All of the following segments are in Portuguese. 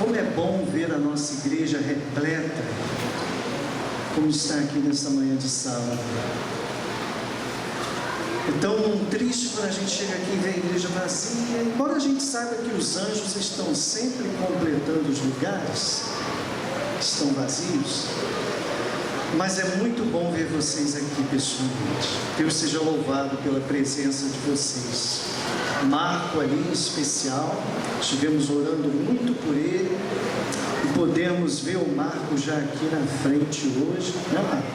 Como é bom ver a nossa igreja repleta, como está aqui nesta manhã de sábado. É tão triste quando a gente chega aqui e vê a igreja vazia, embora a gente saiba que os anjos estão sempre completando os lugares que estão vazios, mas é muito bom ver vocês aqui pessoalmente. Deus seja louvado pela presença de vocês. Marco ali em especial, estivemos orando muito por ele e podemos ver o Marco já aqui na frente hoje, né, Marco?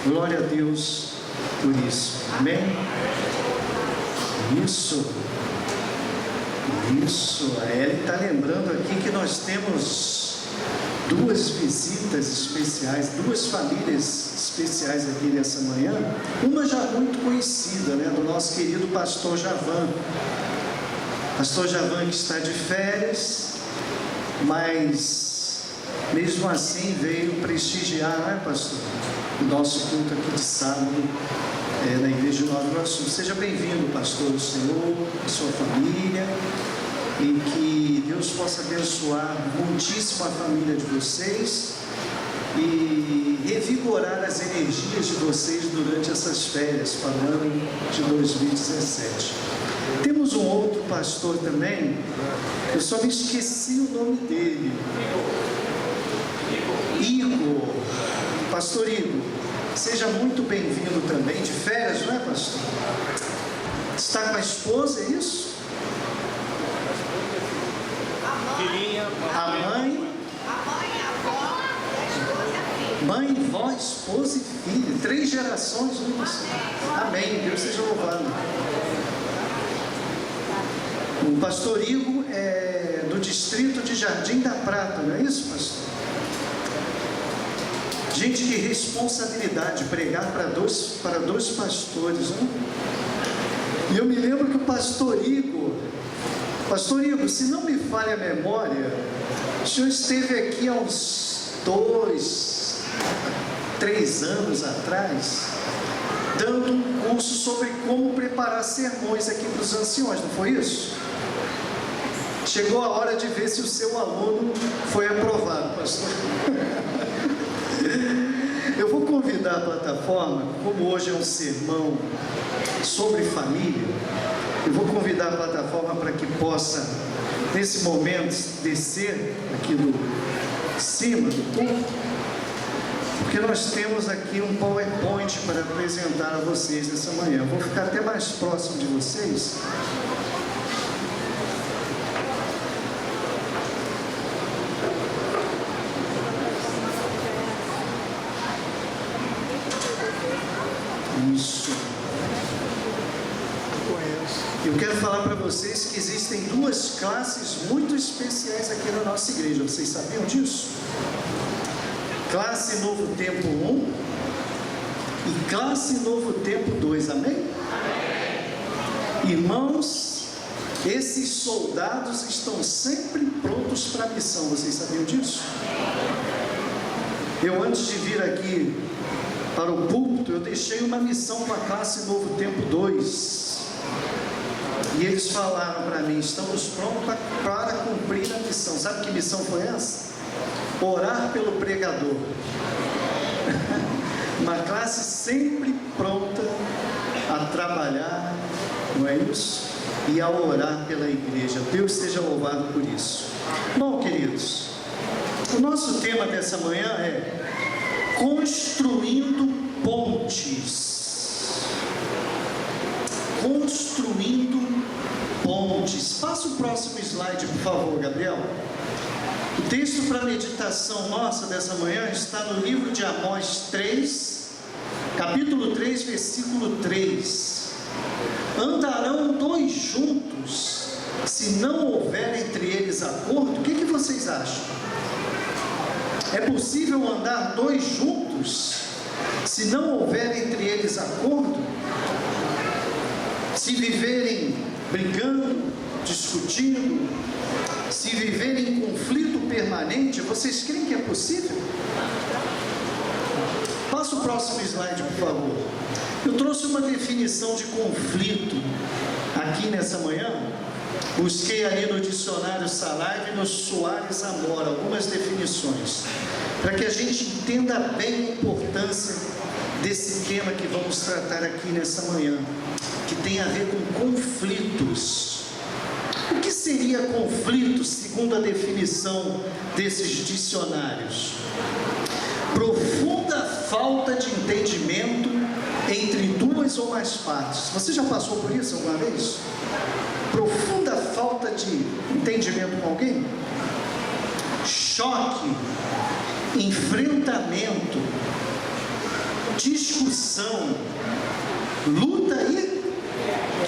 Glória a Deus por isso, amém? Isso, a Eli está lembrando aqui que nós temos duas visitas especiais, duas famílias especiais aqui nessa manhã. Uma já muito conhecida, né, do nosso querido pastor Javan. Pastor Javan que está de férias, mas mesmo assim veio prestigiar, né, pastor, o nosso culto aqui de sábado na igreja de Nova Iguaçu. Seja bem-vindo, pastor, o Senhor, a sua família, e que Deus possa abençoar muitíssimo a família de vocês e revigorar as energias de vocês durante essas férias para o ano de 2017. Temos um outro pastor também, eu só me esqueci o nome dele. Igor, pastor Igor, seja muito bem-vindo também, de férias, não é, pastor? Está com a esposa, é isso? A mãe, mãe, vó, esposa e filho, 3 gerações juntos. Amém, Deus seja louvado. O pastor Igor é do distrito de Jardim da Prata, não é isso, pastor? Gente, que responsabilidade pregar para dois pastores, não? E eu me lembro que o pastor Igor, se não me falha a memória, o senhor esteve aqui há uns 2, 3 anos atrás, dando um curso sobre como preparar sermões aqui para os anciões, não foi isso? Chegou a hora de ver se o seu aluno foi aprovado, pastor. Eu vou convidar a plataforma, como hoje é um sermão sobre família, eu vou convidar a plataforma para que possa, nesse momento, descer aqui do cima do púlpito, porque nós temos aqui um PowerPoint para apresentar a vocês nessa manhã. Eu vou ficar até mais próximo de vocês. Isso. Eu quero falar para vocês que existem 2 classes muito especiais aqui na nossa igreja. Vocês sabiam disso? Classe Novo Tempo 1 e Classe Novo Tempo 2, amém? Amém. Irmãos, esses soldados estão sempre prontos para a missão. Vocês sabiam disso? Eu, antes de vir aqui para o púlpito, eu deixei uma missão com a Classe Novo Tempo 2. E eles falaram para mim: estamos prontos para cumprir a missão. Sabe que missão foi essa? Orar pelo pregador. Uma classe sempre pronta a trabalhar, não é isso? E a orar pela igreja. Deus seja louvado por isso. Bom, queridos, o nosso tema dessa manhã é construindo pontes. Construindo pontes. Passa o próximo slide, por favor, Gabriel. O texto para a meditação nossa dessa manhã está no livro de Amós 3, capítulo 3, versículo 3. Andarão 2 juntos, se não houver entre eles acordo? O que vocês acham? É possível andar 2 juntos, se não houver entre eles acordo? Se viverem brigando, discutindo, se viverem em conflito permanente, vocês creem que é possível? Passa o próximo slide, por favor. Eu trouxe uma definição de conflito aqui nessa manhã. Busquei ali no dicionário Saraiva e no Soares Amora algumas definições, para que a gente entenda bem a importância desse tema que vamos tratar aqui nessa manhã, que tem a ver com conflitos. O que seria conflito, segundo a definição desses dicionários? Profunda falta de entendimento entre duas ou mais partes. Você já passou por isso alguma vez? Profunda falta de entendimento com alguém? Choque, enfrentamento, discussão, luta e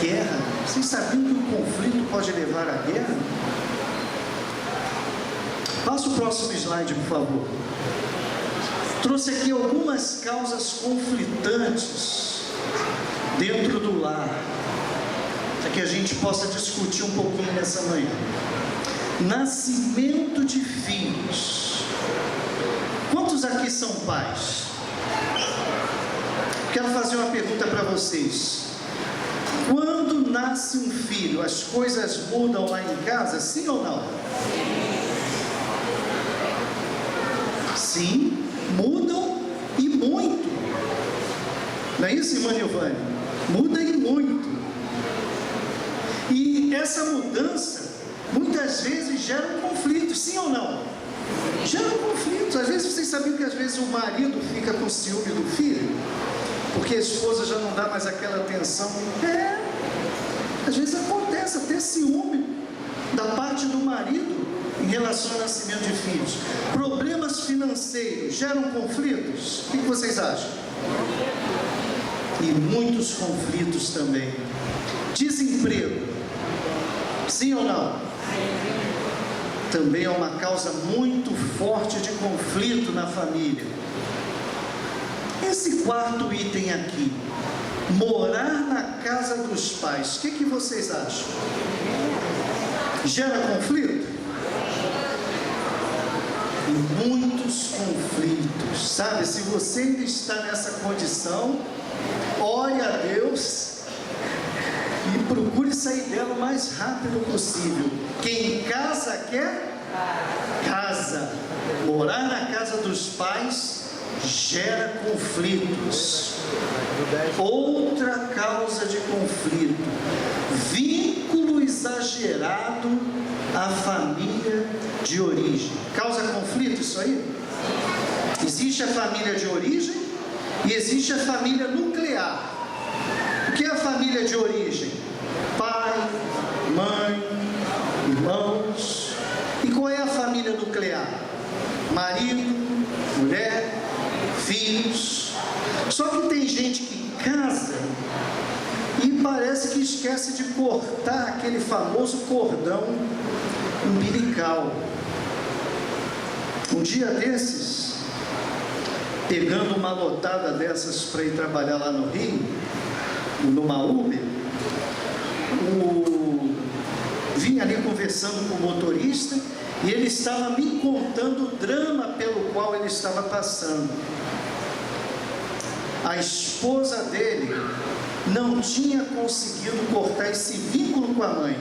guerra. Vocês sabiam que o conflito pode levar à guerra? Passa o próximo slide, por favor. Trouxe aqui algumas causas conflitantes dentro do lar, para que a gente possa discutir um pouquinho nessa manhã. Nascimento de filhos. Quantos aqui são pais? Quero fazer uma pergunta para vocês. Quando nasce um filho, as coisas mudam lá em casa, sim ou não? Sim, mudam e muito. Não é isso, irmã Nilvânia? Muda e muito. E essa mudança, muitas vezes, gera um conflito, sim ou não? Gera um conflito. Às vezes, vocês sabiam que às vezes o marido fica com ciúme do filho, porque a esposa já não dá mais aquela atenção. Às vezes acontece até ciúme da parte do marido em relação ao nascimento de filhos. Problemas financeiros geram conflitos? O que vocês acham? E muitos conflitos também. Desemprego, sim ou não? Também é uma causa muito forte de conflito na família. Esse quarto item aqui, morar na casa dos pais, o que vocês acham? Gera conflito? E muitos conflitos, sabe? Se você ainda está nessa condição, ore a Deus e procure sair dela o mais rápido possível. Quem casa quer casa. Morar na casa dos pais gera conflitos. Outra causa de conflito: vínculo exagerado à família de origem. Causa conflito isso aí? Existe a família de origem e existe a família nuclear. O que é a família de origem? Pai, mãe, irmãos. E qual é a família nuclear? Marido, mulher, filhos. Só que tem gente que casa e parece que esquece de cortar aquele famoso cordão umbilical. Um dia desses, pegando uma lotada dessas para ir trabalhar lá no Rio, numa Uber, vim ali conversando com o motorista e ele estava me contando o drama pelo qual ele estava passando. A esposa dele não tinha conseguido cortar esse vínculo com a mãe.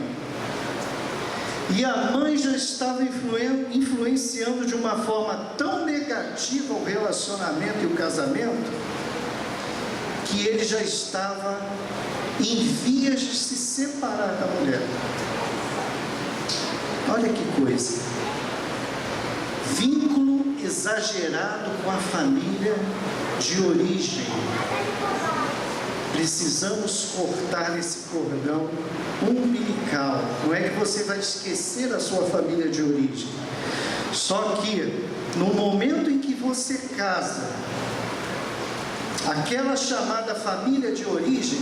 E a mãe já estava influenciando de uma forma tão negativa o relacionamento e o casamento, que ele já estava em vias de se separar da mulher. Olha que coisa. Vínculo exagerado com a família de origem. Precisamos cortar esse cordão umbilical. Não é que você vai esquecer a sua família de origem. Só que no momento em que você casa, aquela chamada família de origem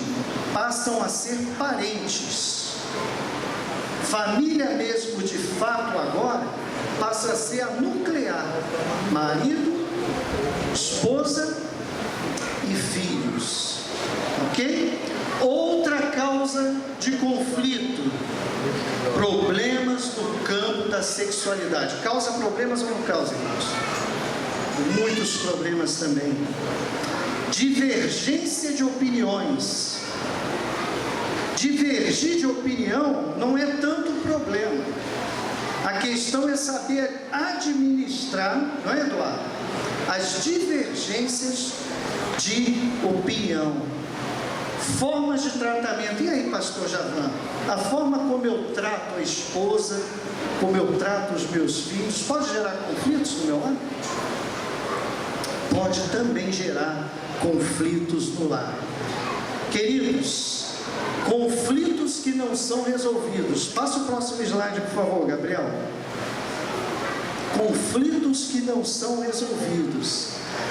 passam a ser parentes. Família mesmo de fato agora passa a ser a nuclear: marido, esposa e filhos. Ok? Outra causa de conflito: problemas no campo da sexualidade. Causa problemas ou não causa, irmãos? Muitos problemas também. Divergência de opiniões. Divergir de opinião não é tanto problema. A questão é saber administrar, não é, Eduardo? As divergências de opinião, formas de tratamento. E aí, pastor Javan, a forma como eu trato a esposa, como eu trato os meus filhos, pode gerar conflitos no meu lar? Pode também gerar conflitos no lar. Queridos, conflitos que não são resolvidos. Passa o próximo slide, por favor, Gabriel. Conflitos que não são resolvidos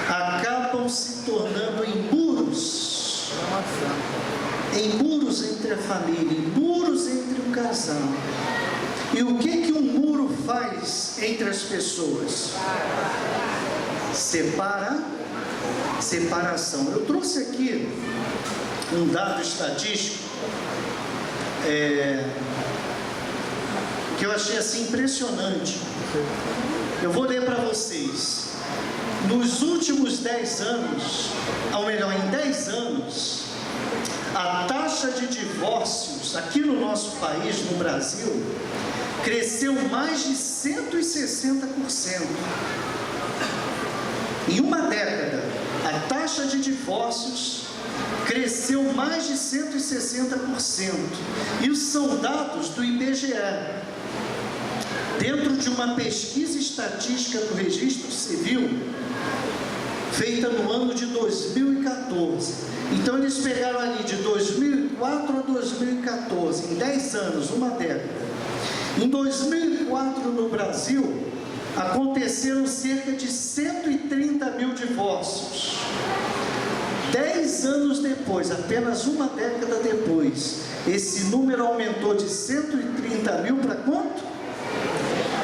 acabam se tornando em muros entre a família, em muros entre o casal. E o que um muro faz entre as pessoas? Separação. Eu trouxe aqui um dado estatístico que eu achei assim impressionante. Eu vou ler para vocês. Nos últimos 10 anos, ou melhor, em 10 anos, a taxa de divórcios aqui no nosso país, no Brasil, cresceu mais de 160%. Em uma década, a taxa de divórcios cresceu mais de 160%. Isso são dados do IBGE, dentro de uma pesquisa estatística do Registro Civil, feita no ano de 2014. Então eles pegaram ali de 2004 a 2014, em 10 anos, uma década. Em 2004 no Brasil, aconteceram cerca de 130 mil divórcios. 10 anos depois, apenas uma década depois, esse número aumentou de 130 mil para quanto?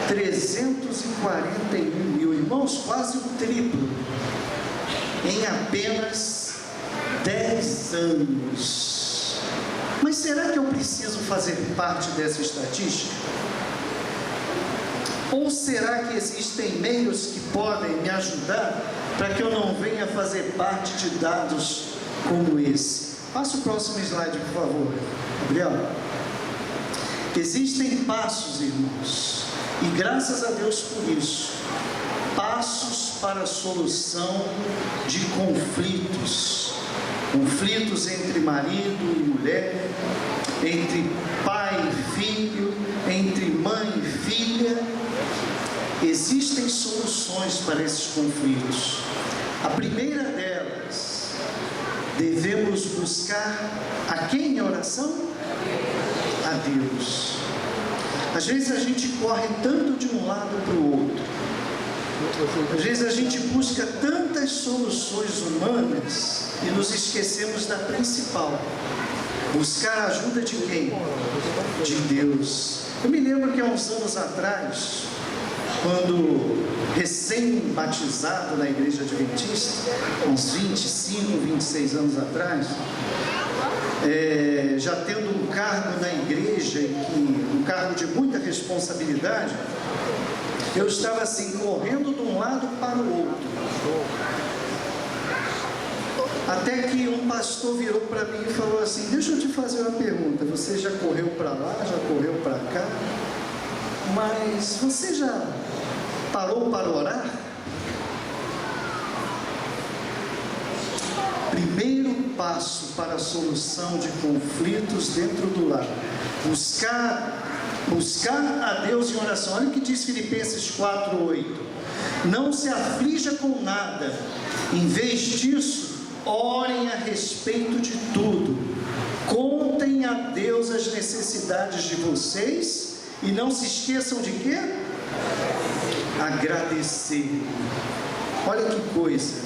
341 mil. Irmãos, quase o triplo em apenas 10 anos. Mas será que eu preciso fazer parte dessa estatística? Ou será que existem meios que podem me ajudar para que eu não venha fazer parte de dados como esse? Passa o próximo slide, por favor, Gabriel. Existem passos, irmãos, e graças a Deus por isso, passos para a solução de conflitos entre marido e mulher, entre pai e filho, entre mãe e filha. Existem soluções para esses conflitos. A primeira delas, devemos buscar a quem em oração? A Deus. Às vezes a gente corre tanto de um lado para o outro. Às vezes a gente busca tantas soluções humanas e nos esquecemos da principal. Buscar a ajuda de quem? De Deus. Eu me lembro que há uns anos atrás, quando recém-batizado na igreja adventista, uns 25, 26 anos atrás, já tendo um cargo na igreja, um cargo de muita responsabilidade, eu estava assim, correndo de um lado para o outro. Até que um pastor virou para mim e falou assim: deixa eu te fazer uma pergunta, você já correu para lá, já correu para cá, mas você já parou para orar? Primeiro passo para a solução de conflitos dentro do lar: buscar a Deus em oração. Olha o que diz Filipenses 4:8: não se aflija com nada, em vez disso, orem a respeito de tudo, contem a Deus as necessidades de vocês e não se esqueçam de quê? Agradecer. Olha que coisa,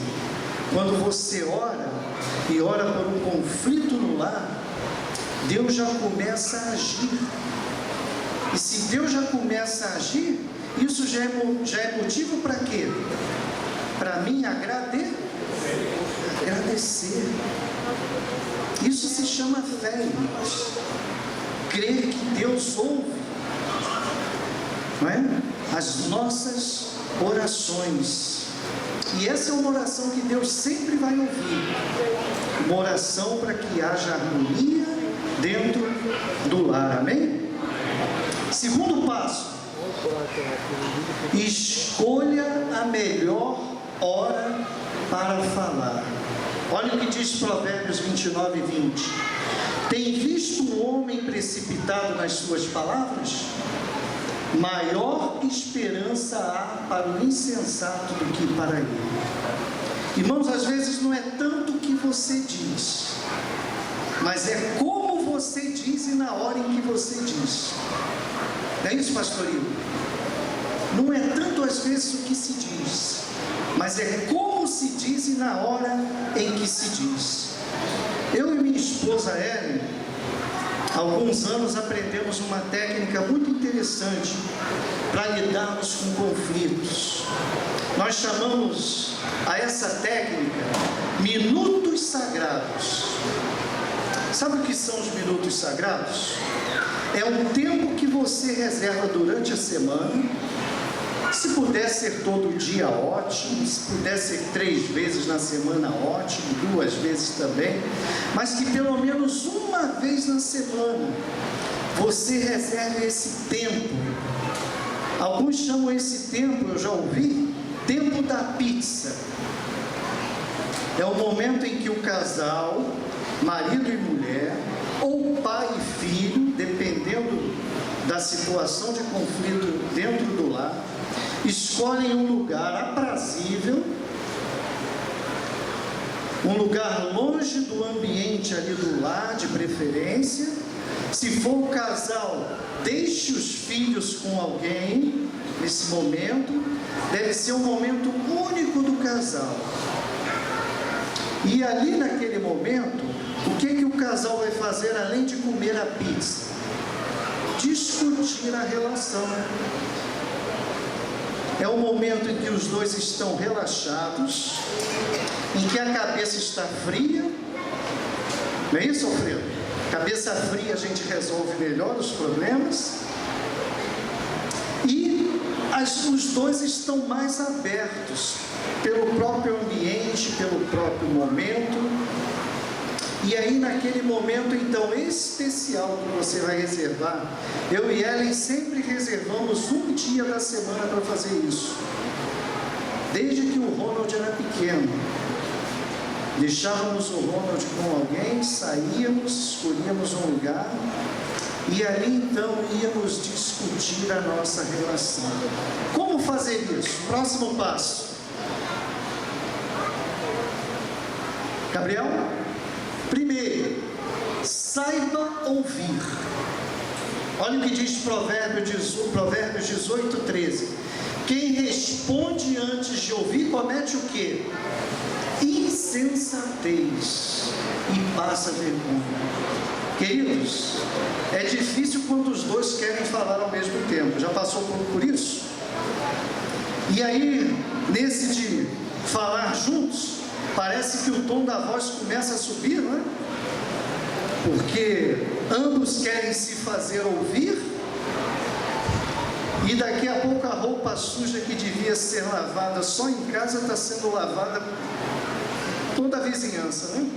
quando você ora e ora por um conflito no lar, Deus já começa a agir. E se Deus já começa a agir, isso já é motivo para quê? Para mim agradecer. Isso se chama fé, irmãos. Crer que Deus ouve, não é? As nossas orações. E essa é uma oração que Deus sempre vai ouvir. Uma oração para que haja harmonia dentro do lar, amém? Segundo passo, escolha a melhor hora para falar. Olha o que diz Provérbios 29 e 20. Tem visto um homem precipitado nas suas palavras? Maior esperança há para o insensato do que para ele. Irmãos, às vezes não é tanto o que você diz, mas é como você diz e na hora em que você diz. Não é isso, pastorinho? Não é tanto às vezes o que se diz, mas é como se diz e na hora em que se diz. Eu e minha esposa Ellen, há alguns anos aprendemos uma técnica muito interessante para lidarmos com conflitos. Nós chamamos a essa técnica minutos sagrados. Sabe o que são os minutos sagrados? É um tempo que você reserva durante a semana. Se puder ser todo dia, ótimo. Se puder ser 3 vezes na semana, ótimo. 2 vezes também. Mas que pelo menos uma vez na semana você reserve esse tempo. Alguns chamam esse tempo, eu já ouvi, tempo da pizza. É o momento em que o casal, marido e mulher, ou pai e filho, dependendo da situação de conflito dentro do lar, escolhem um lugar aprazível, um lugar longe do ambiente ali do lar, de preferência. Se for o casal, deixe os filhos com alguém nesse momento. Deve ser um momento único do casal. E ali naquele momento, o que o casal vai fazer além de comer a pizza? Discutir a relação. É o momento em que os dois estão relaxados, em que a cabeça está fria. Não é isso, Alfredo? Cabeça fria a gente resolve melhor os problemas. E os dois estão mais abertos pelo próprio ambiente, pelo próprio momento. E aí naquele momento então especial que você vai reservar, eu e Ellen sempre reservamos um dia da semana para fazer isso. Desde que o Ronald era pequeno, deixávamos o Ronald com alguém, saíamos, escolhíamos um lugar e ali então íamos discutir a nossa relação. Como fazer isso? Próximo passo. Gabriel? Primeiro, saiba ouvir. Olha o que diz Provérbios 18, 13. Quem responde antes de ouvir comete o quê? Insensatez e passa vergonha. Queridos, é difícil quando os dois querem falar ao mesmo tempo. Já passou por isso? E aí, nesse de falar juntos, parece que o tom da voz começa a subir, não é? Porque ambos querem se fazer ouvir e daqui a pouco a roupa suja que devia ser lavada só em casa está sendo lavada toda a vizinhança, né?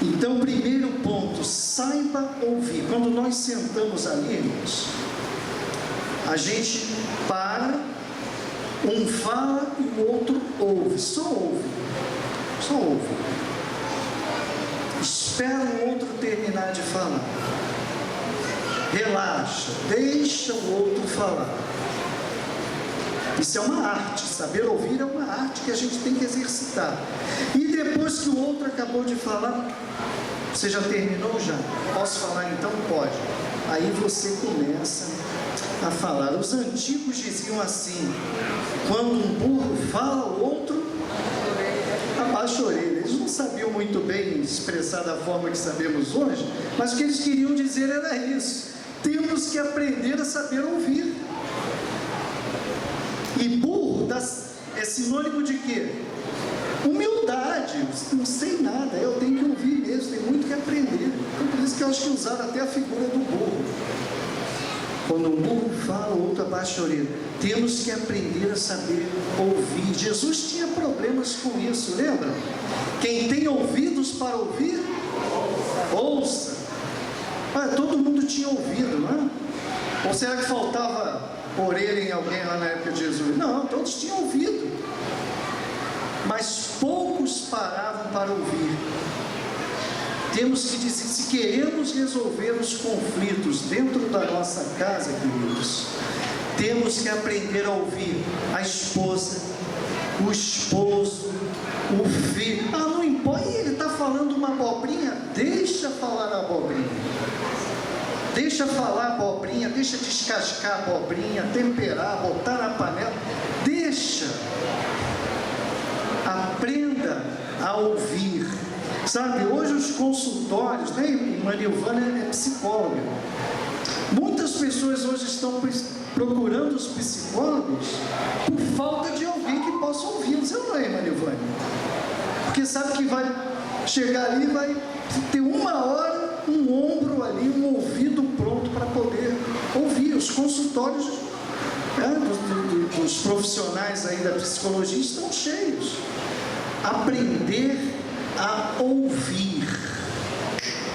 Então, primeiro ponto, saiba ouvir. Quando nós sentamos ali, irmãos, a gente para, um fala e o outro ouve, só ouve, só ouve. Espera o outro terminar de falar. Relaxa, deixa o outro falar. Isso é uma arte, saber ouvir é uma arte que a gente tem que exercitar. E depois que o outro acabou de falar, você já terminou já? Posso falar então? Pode. Aí você começa a falar. Os antigos diziam assim: quando um burro fala, o outro abaixa a orelha. Eles não sabiam muito bem expressar da forma que sabemos hoje, mas o que eles queriam dizer era isso: temos que aprender a saber ouvir. E burro é sinônimo de quê? Humildade. Não sei nada, eu tenho que ouvir mesmo, tem muito que aprender. Então, por isso que eu acho que usaram até a figura do burro. Quando um burro fala, o outro abaixa a orelha. Temos que aprender a saber ouvir. Jesus tinha problemas com isso, lembra? Quem tem ouvidos para ouvir, ouça. Todo mundo tinha ouvido, não é? Ou será que faltava orelha em alguém lá na época de Jesus? Não, todos tinham ouvido, mas poucos paravam para ouvir. Temos que dizer, se queremos resolver os conflitos dentro da nossa casa, queridos, temos que aprender a ouvir a esposa, o esposo, o filho. Ah, não importa, ele está falando uma abobrinha, deixa falar a abobrinha. Deixa falar a abobrinha, deixa descascar a abobrinha, temperar, botar na panela. Deixa. Aprenda a ouvir. Sabe, hoje os consultórios, né? Irmã Nilvana é psicóloga. Muitas pessoas hoje estão procurando os psicólogos por falta de alguém que possa ouvi-los. Eu não é, irmã Nilvana? Porque sabe que vai chegar ali, vai ter uma hora, um ombro ali, um ouvido pronto para poder ouvir. Os consultórios dos profissionais aí da psicologia estão cheios. Aprender a ouvir.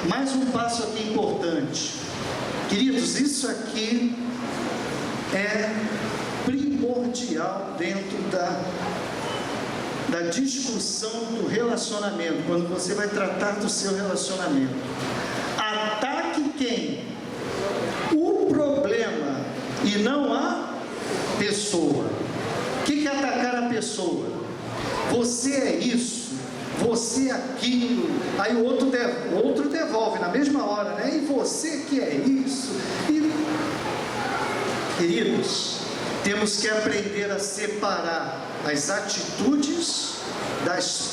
Mais um passo aqui importante. Queridos, isso aqui é primordial dentro da discussão do relacionamento, quando você vai tratar do seu relacionamento. Ataque quem? O problema e não a pessoa. O que é atacar a pessoa? Você é isso, você é aquilo, aí o outro devolve na mesma hora, né? E você que é isso. Queridos, temos que aprender a separar as atitudes das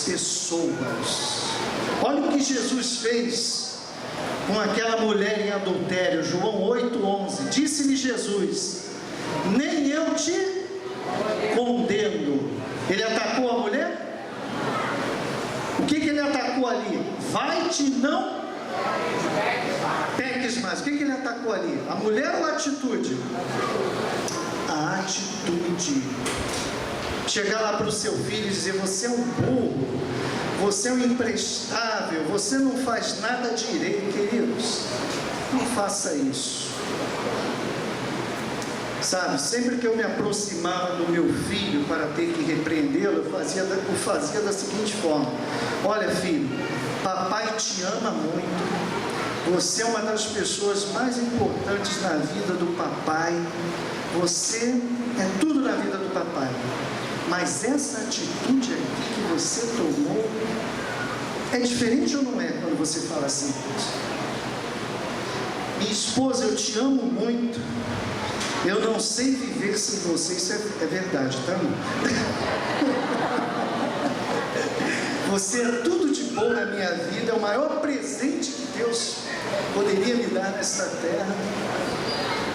pessoas. Olha o que Jesus fez com aquela mulher em adultério, João 8,11. Disse-lhe Jesus: nem eu te condeno. Ele atacou a mulher? O que ele atacou ali? Vai-te, não peques mais. O que ele atacou ali? A mulher ou a atitude? A atitude. Chegar lá para o seu filho e dizer: você é um burro, você é um imprestável, você não faz nada direito. Queridos, não faça isso. Sabe, sempre que eu me aproximava do meu filho para ter que repreendê-lo, eu fazia da seguinte forma: olha, filho, papai te ama muito, você é uma das pessoas mais importantes na vida do papai, você é tudo na vida do papai, mas essa atitude aqui que você tomou é diferente ou não é quando você fala assim? Minha esposa, eu te amo muito, eu não sei viver sem você. Isso é verdade, tá? Você é tudo de bom na minha vida, é o maior presente que Deus poderia me dar nesta terra.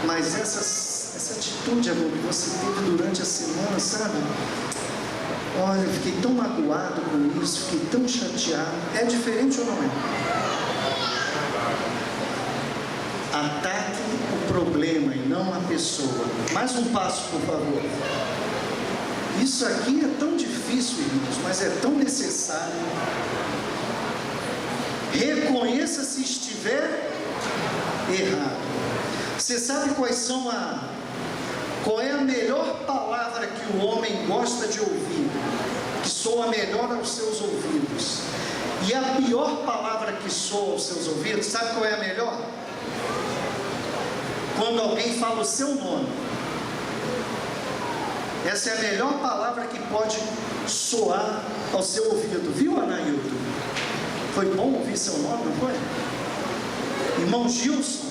Mas essa atitude, amor, que você teve durante a semana, sabe? Olha, eu fiquei tão magoado com isso, fiquei tão chateado. É diferente ou não é? Ataque o problema e não a pessoa. Mais um passo, por favor. Isso aqui é tão difícil, irmãos, mas é tão necessário. Reconheça se estiver errado. Você sabe qual é a melhor palavra que o homem gosta de ouvir, que soa melhor aos seus ouvidos? E a pior palavra que soa aos seus ouvidos, sabe qual é a melhor? Quando alguém fala o seu nome. Essa é a melhor palavra que pode soar ao seu ouvido. Viu, Anailton? Foi bom ouvir seu nome, não foi? Irmão Gilson,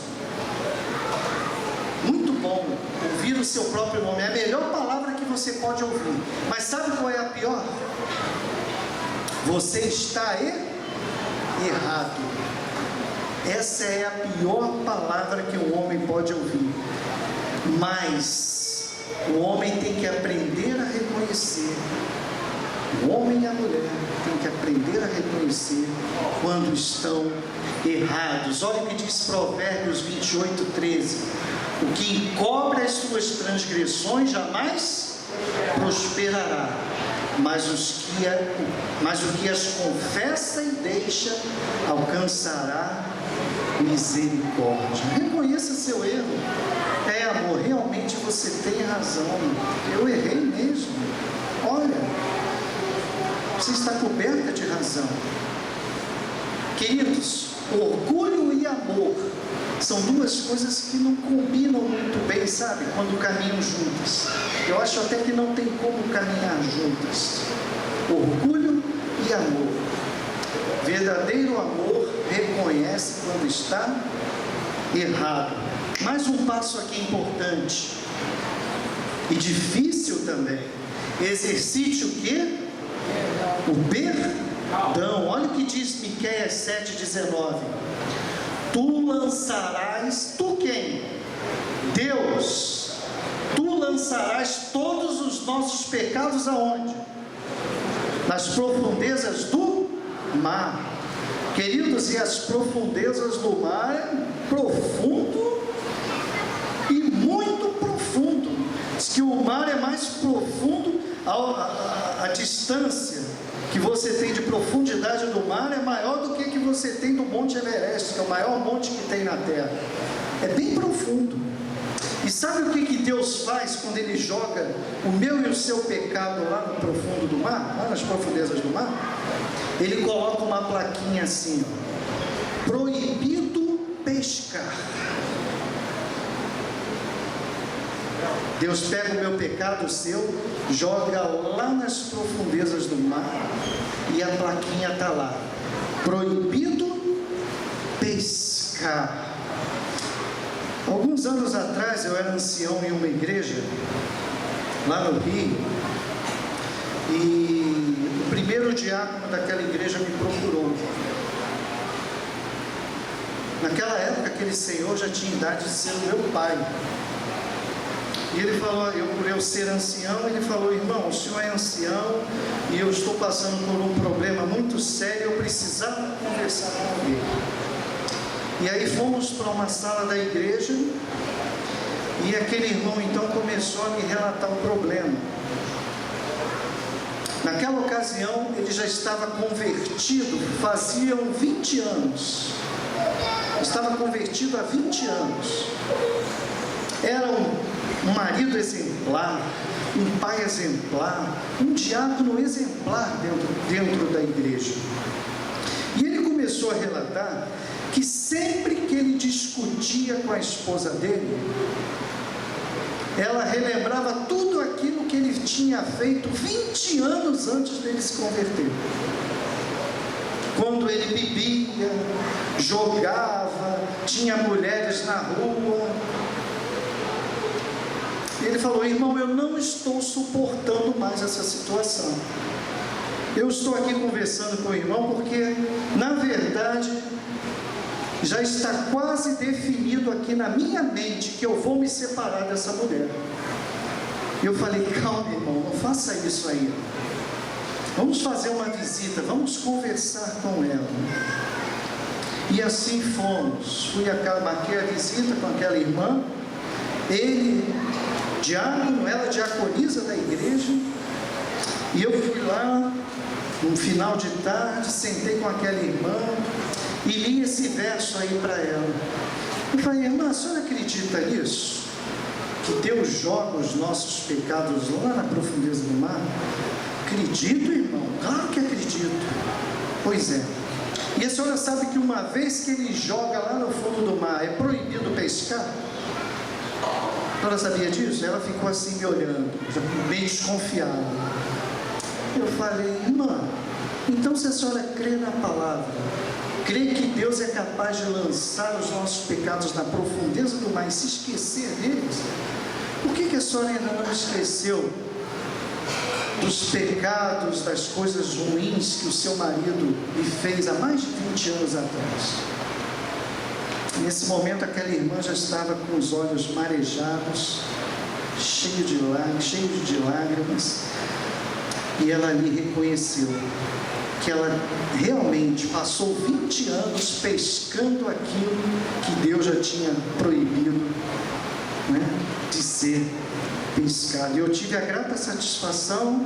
muito bom ouvir o seu próprio nome. É a melhor palavra que você pode ouvir. Mas sabe qual é a pior? Você está errado. Essa é a pior palavra que um homem pode ouvir. Mas o homem tem que aprender a reconhecer. O homem e a mulher têm que aprender a reconhecer quando estão errados. Olha o que diz Provérbios 28:13. O que encobre as suas transgressões jamais prosperará, mas o que as confessa e deixa alcançará misericórdia. Reconheça seu erro. É, amor, realmente você tem razão. Eu errei mesmo. Olha, você está coberta de razão. Queridos, orgulho e amor são duas coisas que não combinam muito bem, sabe? Quando caminham juntas. Eu acho até que não tem como caminhar juntas. Orgulho e amor. Verdadeiro amor reconhece quando está errado. Mais um passo aqui importante e difícil também. Exercite o quê? O perdão. Olha o que diz Miqueias 7,19. Tu lançarás, tu quem? Deus. Tu lançarás todos os nossos pecados aonde? Nas profundezas do mar. Queridos, e as profundezas do mar é profundo e muito profundo. Diz que o mar é mais profundo, a distância que você tem de profundidade do mar é maior do que você tem do Monte Everest, que é o maior monte que tem na Terra. É bem profundo. E sabe o que Deus faz quando Ele joga o meu e o seu pecado lá no profundo do mar, lá nas profundezas do mar? Ele coloca uma plaquinha assim, ó, proibido pescar. Deus pega o meu pecado, o seu, joga lá nas profundezas do mar e a plaquinha está lá, proibido pescar. Alguns anos atrás eu era ancião em uma igreja lá no Rio, e o primeiro diácono daquela igreja me procurou. Naquela época aquele senhor já tinha idade de ser o meu pai. E ele falou, por eu ser ancião, ele falou: irmão, o senhor é ancião e eu estou passando por um problema muito sério, eu precisava conversar com ele. E aí fomos para uma sala da igreja e aquele irmão então começou a me relatar o problema. Naquela ocasião ele já estava convertido, faziam 20 anos. Estava convertido há 20 anos. Era um marido exemplar, um pai exemplar, um diácono exemplar dentro da igreja. E ele começou a relatar que sempre que ele discutia com a esposa dele, ela relembrava tudo aquilo que ele tinha feito 20 anos antes dele se converter. Quando ele bebia, jogava, tinha mulheres na rua. Ele falou: irmão, eu não estou suportando mais essa situação. Eu estou aqui conversando com o irmão porque, na verdade, já está quase definido aqui na minha mente que eu vou me separar dessa mulher. Eu falei: calma, irmão, não faça isso aí. Vamos fazer uma visita, vamos conversar com ela. E assim fomos. Marquei a visita com aquela irmã. Ele, diácono, ela diaconisa da igreja. E eu fui lá, no final de tarde, sentei com aquela irmã e li esse verso aí para ela. Eu falei: irmã, a senhora acredita nisso? Que Deus joga os nossos pecados lá na profundeza do mar? Acredito, irmão, claro que acredito. Pois é. E a senhora sabe que uma vez que ele joga lá no fundo do mar, é proibido pescar? A senhora sabia disso? Ela ficou assim me olhando, meio desconfiada. Eu falei: irmã, então se a senhora crê na palavra, crê que Deus é capaz de lançar os nossos pecados na profundeza do mar e se esquecer deles, por que a senhora ainda não esqueceu dos pecados, das coisas ruins que o seu marido lhe fez há mais de 20 anos atrás? Nesse momento aquela irmã já estava com os olhos marejados, cheio de lágrimas, e ela ali reconheceu que ela realmente passou 20 anos pescando aquilo que Deus já tinha proibido, né, de ser pescado. E eu tive a grata satisfação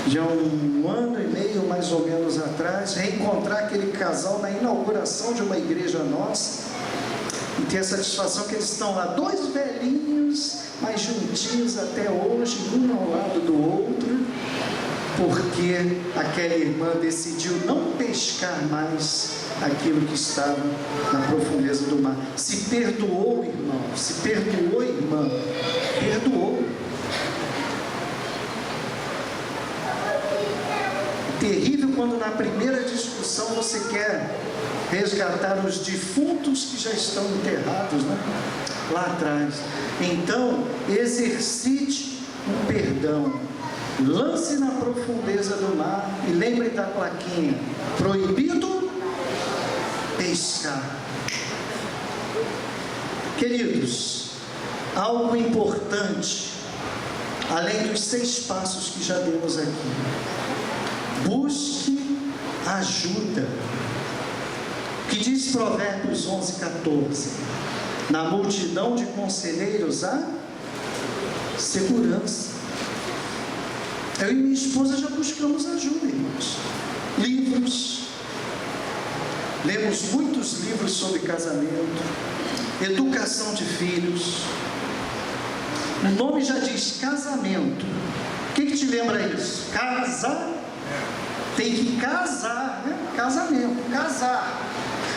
de há 1 ano e meio mais ou menos atrás reencontrar aquele casal na inauguração de uma igreja nossa. ter a satisfação que eles estão lá, dois velhinhos, mas juntinhos até hoje, um ao lado do outro, porque aquela irmã decidiu não pescar mais aquilo que estava na profundeza do mar. Se perdoou, irmão, se perdoou, irmã, perdoou. Terrível quando na primeira discussão você quer resgatar os defuntos que já estão enterrados, né? Lá atrás. Então, exercite um perdão, lance na profundeza do mar e lembre da plaquinha: proibido pescar. Queridos, algo importante, além dos 6 passos que já demos aqui: busque ajuda. O que diz Provérbios 11:14? Na multidão de conselheiros há segurança. Eu e minha esposa já buscamos ajuda, irmãos. Livros, lemos muitos livros sobre casamento, educação de filhos. O nome já diz casamento. O que te lembra isso? Casar. Tem que casar, né? Casamento, casar.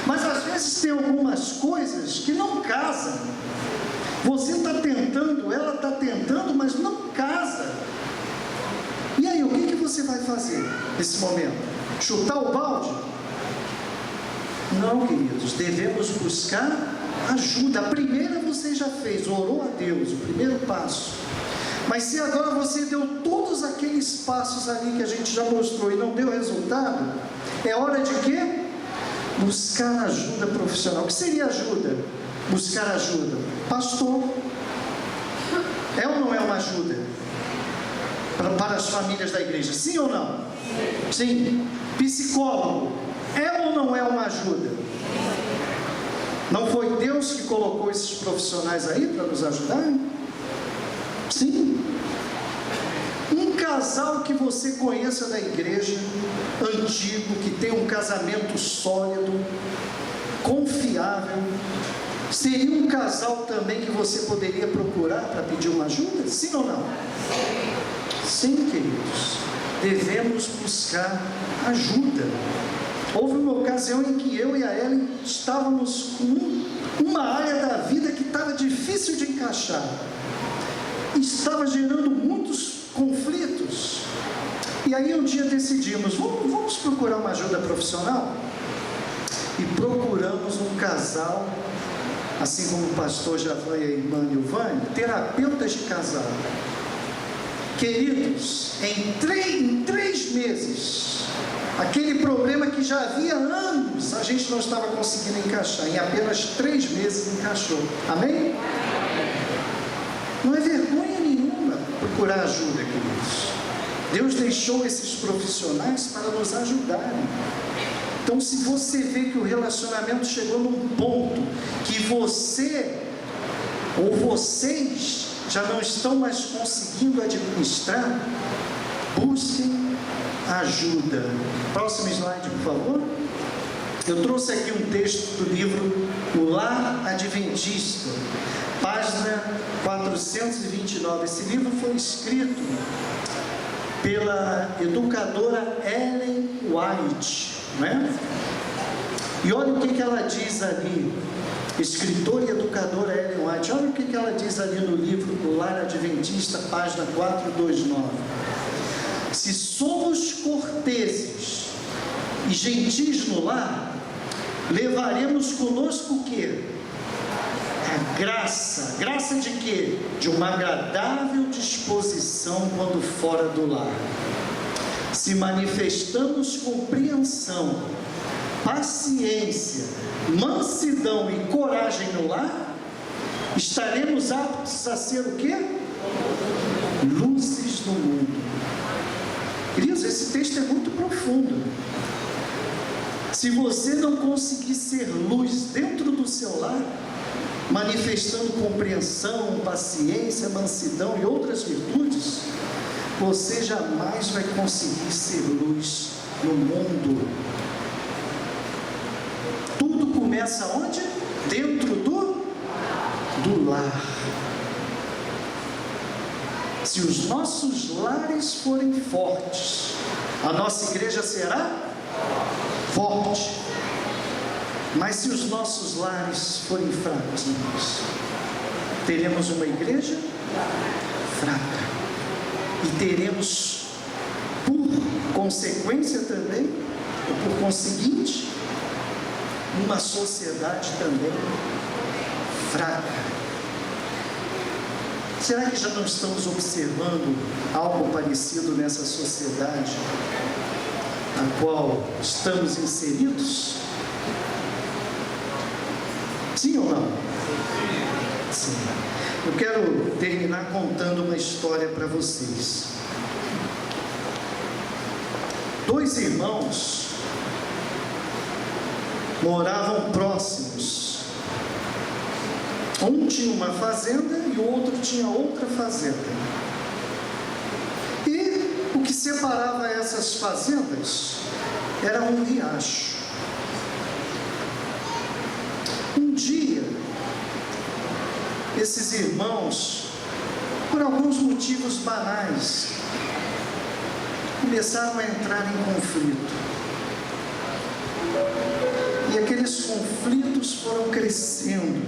Mas às vezes tem algumas coisas que não casam. Você está tentando, ela está tentando, mas não casa. E aí, o que você vai fazer nesse momento? Chutar o balde? Não, queridos, devemos buscar ajuda. A primeira você já fez, orou a Deus, o primeiro passo. Mas se agora você deu todos aqueles passos ali que a gente já mostrou e não deu resultado, é hora de quê? Buscar ajuda profissional. O que seria ajuda? Buscar ajuda. Pastor, é ou não é uma ajuda para as famílias da igreja? Sim ou não? Sim. Psicólogo, é ou não é uma ajuda? Não foi Deus que colocou esses profissionais aí para nos ajudarem? Sim. Um casal que você conheça da igreja, antigo, que tem um casamento sólido, confiável, seria um casal também que você poderia procurar para pedir uma ajuda? Sim ou não? Sim, queridos. Devemos buscar ajuda. Houve uma ocasião em que eu e a Ellen estávamos com uma área da vida que estava difícil de encaixar. Estava gerando muitos conflitos. E aí um dia decidimos, vamos procurar uma ajuda profissional? E procuramos um casal, assim como o pastor Javan e a irmã Nilvânia, terapeutas de casal. Queridos, em 3 meses, aquele problema que já havia anos, a gente não estava conseguindo encaixar, em apenas 3 meses encaixou. Amém? Não é vergonha nenhuma procurar ajuda, queridos. Deus deixou esses profissionais para nos ajudarem. Então, se você vê que o relacionamento chegou num ponto que você ou vocês já não estão mais conseguindo administrar, busquem ajuda. Próximo slide, por favor. Eu trouxe aqui um texto do livro O Lar Adventista, página 429. Esse livro foi escrito pela educadora Ellen White, não é? E olha o que ela diz ali, escritora e educadora Ellen White, olha o que ela diz ali no livro O Lar Adventista, página 429. Se somos corteses e gentis no lar, levaremos conosco o quê? A graça. Graça de quê? De uma agradável disposição quando fora do lar. Se manifestamos compreensão, paciência, mansidão e coragem no lar, estaremos aptos a ser o quê? Luzes do mundo. Queridos, esse texto é muito profundo. Se você não conseguir ser luz dentro do seu lar, manifestando compreensão, paciência, mansidão e outras virtudes, você jamais vai conseguir ser luz no mundo. Tudo começa onde? Dentro do lar. Se os nossos lares forem fortes, a nossa igreja será forte. Mas se os nossos lares forem fraquinhos, teremos uma igreja fraca. E teremos, por consequência também, ou por conseguinte, uma sociedade também fraca. Será que já não estamos observando algo parecido nessa sociedade a qual estamos inseridos? Sim ou não? Sim. Eu quero terminar contando uma história para vocês. Dois irmãos moravam próximos. Um tinha uma fazenda e o outro tinha outra fazenda. E o que separava essas fazendas era um riacho. Um dia, esses irmãos, por alguns motivos banais, começaram a entrar em conflito. E aqueles conflitos foram crescendo,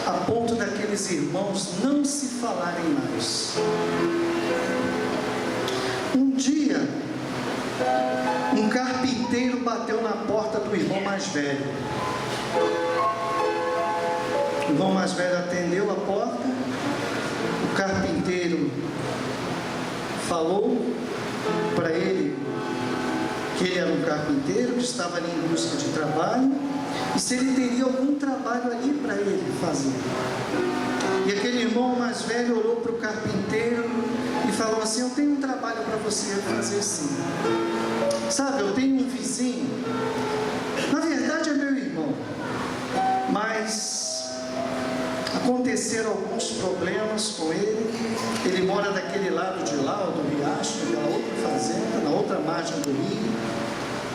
a ponto daqueles irmãos não se falarem mais. Um dia, um carpinteiro bateu na porta do irmão mais velho. O irmão mais velho atendeu a porta. O carpinteiro falou para ele que ele era um carpinteiro, que estava ali em busca de trabalho, e se ele teria algum trabalho ali para ele fazer. E aquele irmão mais velho olhou para o carpinteiro e falou assim: eu tenho um trabalho para você fazer sim. Sabe, eu tenho um vizinho, na verdade é meu irmão, mas aconteceram alguns problemas com ele. Ele mora daquele lado de lá, do riacho, daquela outra fazenda, na outra margem do rio.